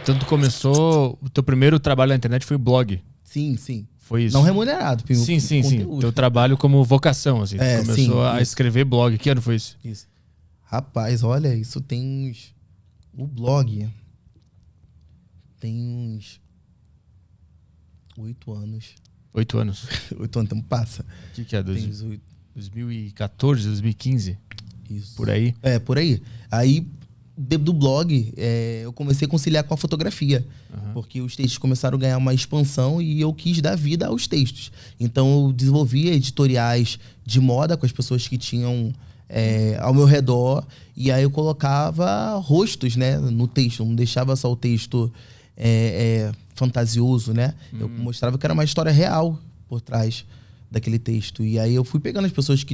Então tu começou... O teu primeiro trabalho na internet foi blog. Sim, sim. Foi isso? Não remunerado. Sim. Teu trabalho como vocação, assim. Tu começou a escrever blog. Que ano foi isso? Isso. Rapaz, olha, isso tem uns... O blog tem uns 8 anos. 8 anos. 8 anos, tempo passa. O que é? Tem uns 2014, 2015? Isso. Por aí? É, por aí. Aí, do blog, eu comecei a conciliar com a fotografia. Porque os textos começaram a ganhar uma expansão e eu quis dar vida aos textos. Então, eu desenvolvia editoriais de moda com as pessoas que tinham ao meu redor. E aí, eu colocava rostos, né, no texto. Não deixava só o texto fantasioso, né? Eu mostrava que era uma história real por trás daquele texto. E aí eu fui pegando as pessoas que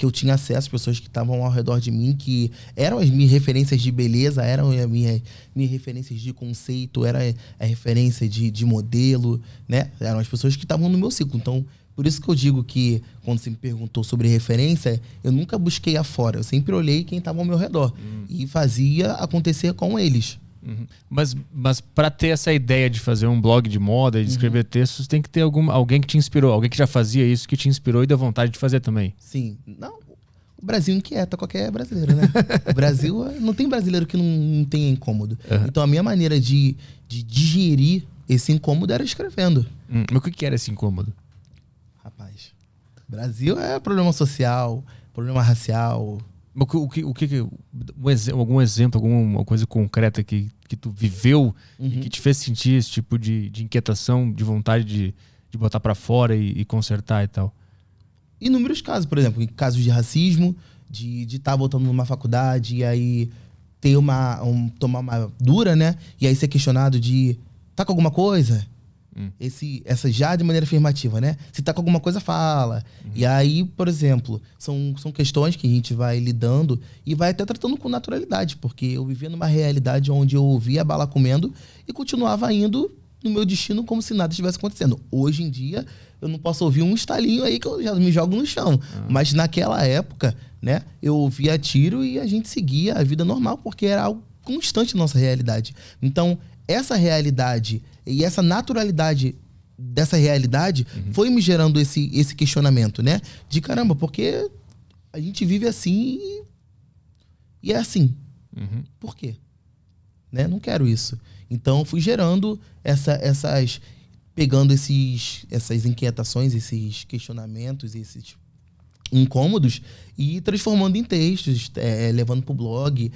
eu tinha acesso, as pessoas que estavam ao redor de mim, que eram as minhas referências de beleza, eram as minhas referências de conceito, era a referência de modelo, né? Eram as pessoas que estavam no meu ciclo. Então, por isso que eu digo que, quando você me perguntou sobre referência, eu nunca busquei afora. Eu sempre olhei quem estava ao meu redor e fazia acontecer com eles. Mas para ter essa ideia de fazer um blog de moda e de escrever textos, tem que ter alguém que te inspirou, alguém que já fazia isso, que te inspirou e deu vontade de fazer também. Sim. Não, o Brasil inquieta qualquer brasileiro, né? O Brasil, não tem brasileiro que não tenha incômodo. Então a minha maneira de digerir esse incômodo era escrevendo. Mas o que era esse incômodo? Rapaz, Brasil é problema social, problema racial. Algum exemplo, alguma coisa concreta que tu viveu e que te fez sentir esse tipo de inquietação, de vontade de botar pra fora e consertar e tal? Inúmeros casos, por exemplo, casos de racismo, de estar voltando numa faculdade e aí ter tomar uma dura, né? E aí ser questionado de tá com alguma coisa? Essa já de maneira afirmativa, né? Se tá com alguma coisa, fala. E aí, por exemplo, são questões que a gente vai lidando e vai até tratando com naturalidade, porque eu vivia numa realidade onde eu ouvia a bala comendo e continuava indo no meu destino como se nada estivesse acontecendo. Hoje em dia, eu não posso ouvir um estalinho aí que eu já me jogo no chão. Mas naquela época, né, eu ouvia tiro e a gente seguia a vida normal, porque era algo constante na nossa realidade. Então, essa realidade e essa naturalidade dessa realidade foi me gerando esse questionamento, né? De caramba, porque a gente vive assim e é assim. Por quê? Né? Não quero isso. Então, fui gerando pegando essas inquietações, esses questionamentos, esses incômodos e transformando em textos, levando pro blog.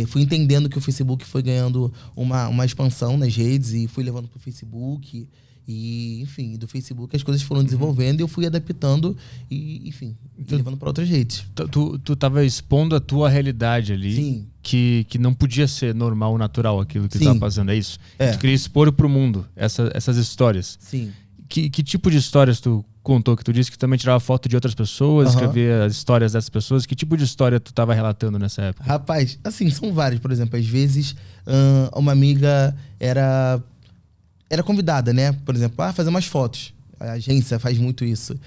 Fui entendendo que o Facebook foi ganhando uma expansão nas redes e fui levando pro Facebook. E, enfim, do Facebook as coisas foram desenvolvendo e eu fui adaptando e, enfim, levando para outras redes. Tu tava expondo a tua realidade ali. Sim. Que não podia ser normal, natural aquilo que tu tava passando, é isso? Tu queria expor pro mundo essas histórias. Sim. Que tipo de histórias tu contou? Que tu disse que também tirava foto de outras pessoas, escrevia as histórias dessas pessoas. Que tipo de história tu tava relatando nessa época? Rapaz, assim, são várias. Por exemplo, às vezes uma amiga era convidada, né? Por exemplo, fazer umas fotos. A agência faz muito isso.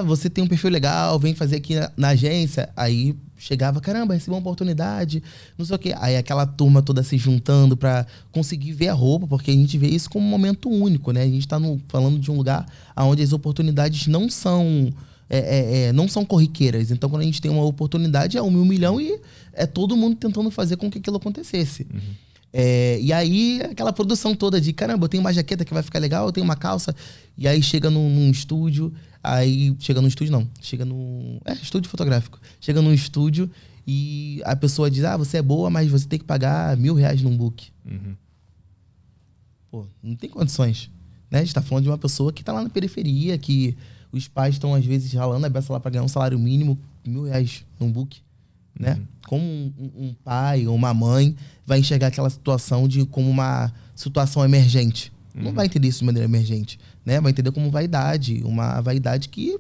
Você tem um perfil legal, vem fazer aqui na agência. Aí chegava, caramba, recebi uma oportunidade, não sei o quê. Aí aquela turma toda se juntando pra conseguir ver a roupa, porque a gente vê isso como um momento único, né? A gente tá falando de um lugar onde as oportunidades não são corriqueiras. Então, quando a gente tem uma oportunidade, é 1 milhão e é todo mundo tentando fazer com que aquilo acontecesse. E aí, aquela produção toda de, caramba, eu tenho uma jaqueta que vai ficar legal, eu tenho uma calça. E aí chega num estúdio, estúdio fotográfico. Chega num estúdio e a pessoa diz, você é boa, mas você tem que pagar R$1.000 num book. Pô, não tem condições. Né? A gente tá falando de uma pessoa que tá lá na periferia, que os pais estão às vezes ralando a beça lá pra ganhar um salário mínimo, R$1.000 num book. Né? Como um pai ou uma mãe vai enxergar aquela situação como uma situação emergente. Não vai entender isso de maneira emergente, né? Vai entender como vaidade, uma vaidade que,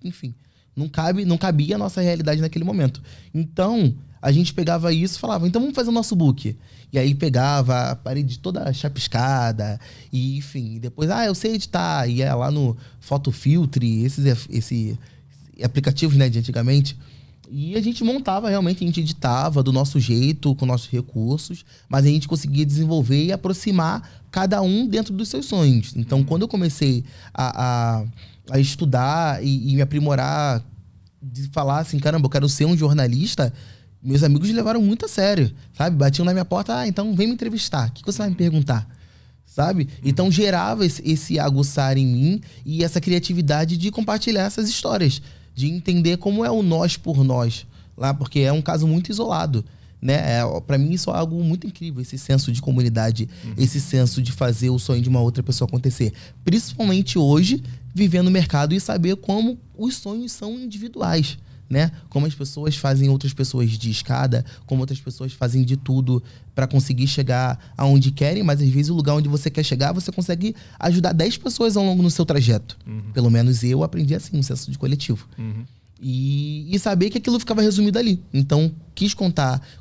enfim, não cabia a nossa realidade naquele momento. Então, a gente pegava isso e falava, então vamos fazer o nosso book. E aí pegava a parede toda chapiscada, e enfim, depois, eu sei editar, ia lá no Photofiltre, esses aplicativos, né, de antigamente. E a gente montava realmente, a gente editava do nosso jeito, com nossos recursos, mas a gente conseguia desenvolver e aproximar cada um dentro dos seus sonhos. Então, quando eu comecei a estudar e me aprimorar, de falar assim, caramba, eu quero ser um jornalista, meus amigos levaram muito a sério, sabe? Batiam na minha porta, então vem me entrevistar, o que você vai me perguntar? Sabe? Então gerava esse aguçar em mim e essa criatividade de compartilhar essas histórias, de entender como é o nós por nós lá, porque é um caso muito isolado, né? Para mim isso é algo muito incrível, esse senso de comunidade, esse senso de fazer o sonho de uma outra pessoa acontecer, principalmente hoje, vivendo no mercado e saber como os sonhos são individuais, né? Como as pessoas fazem outras pessoas de escada, como outras pessoas fazem de tudo para conseguir chegar aonde querem, mas às vezes o lugar onde você quer chegar, você consegue ajudar 10 pessoas ao longo do seu trajeto. Pelo menos eu aprendi assim, um senso de coletivo. E saber que aquilo ficava resumido ali. Então, quis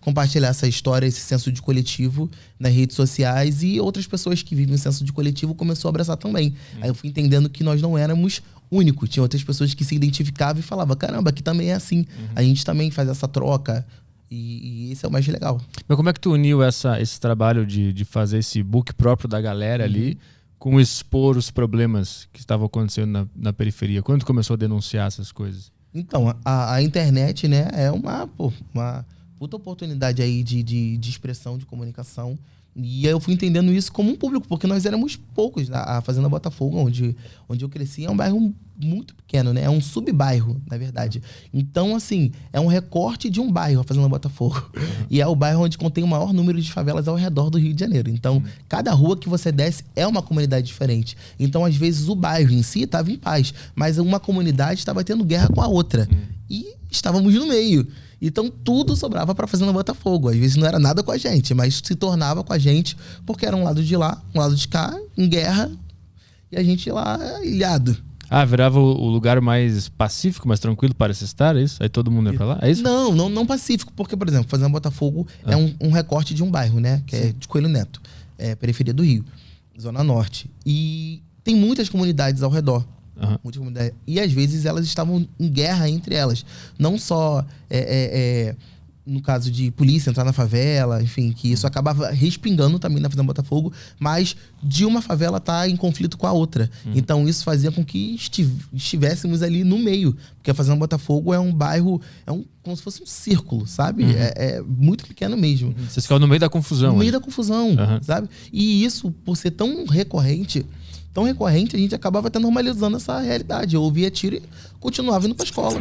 compartilhar essa história, esse senso de coletivo nas redes sociais, e outras pessoas que vivem o senso de coletivo começou a abraçar também. Aí eu fui entendendo que nós não éramos único. Tinha outras pessoas que se identificavam e falavam, caramba, aqui também é assim. A gente também faz essa troca. E esse é o mais legal. Mas como é que tu uniu esse trabalho de fazer esse book próprio da galera ali com expor os problemas que estavam acontecendo na periferia? Quando tu começou a denunciar essas coisas? Então, a internet, né, é uma puta oportunidade aí de expressão, de comunicação. E aí eu fui entendendo isso como um público, porque nós éramos poucos. A Fazenda Botafogo, onde eu cresci, é um bairro muito pequeno, né? É um sub-bairro, na verdade. Então, assim, é um recorte de um bairro, a Fazenda Botafogo. E é o bairro onde contém o maior número de favelas ao redor do Rio de Janeiro. Então, cada rua que você desce é uma comunidade diferente. Então, às vezes, o bairro em si estava em paz, mas uma comunidade estava tendo guerra com a outra. E estávamos no meio. Então tudo sobrava para Fazenda Botafogo. Às vezes não era nada com a gente, mas se tornava com a gente, porque era um lado de lá, um lado de cá, em guerra, e a gente lá ilhado. Ah, virava o lugar mais pacífico, mais tranquilo para se estar, é isso? Aí todo mundo ia pra lá? É isso? Não pacífico, porque, por exemplo, Fazenda Botafogo é um recorte de um bairro, né? Que é de Coelho Neto, periferia do Rio, Zona Norte. E tem muitas comunidades ao redor. Muitas comunidades. E às vezes elas estavam em guerra entre elas. Não só no caso de polícia entrar na favela, enfim, que isso acabava respingando também na Fazenda Botafogo, mas de uma favela estar em conflito com a outra. Então isso fazia com que estivéssemos ali no meio. Porque a Fazenda Botafogo é um bairro, como se fosse um círculo, sabe? É muito pequeno mesmo. Vocês ficavam no meio da confusão. No meio da confusão, sabe? E isso, por ser tão recorrente, a gente acabava até normalizando essa realidade. Eu ouvia tiro e continuava indo pra escola.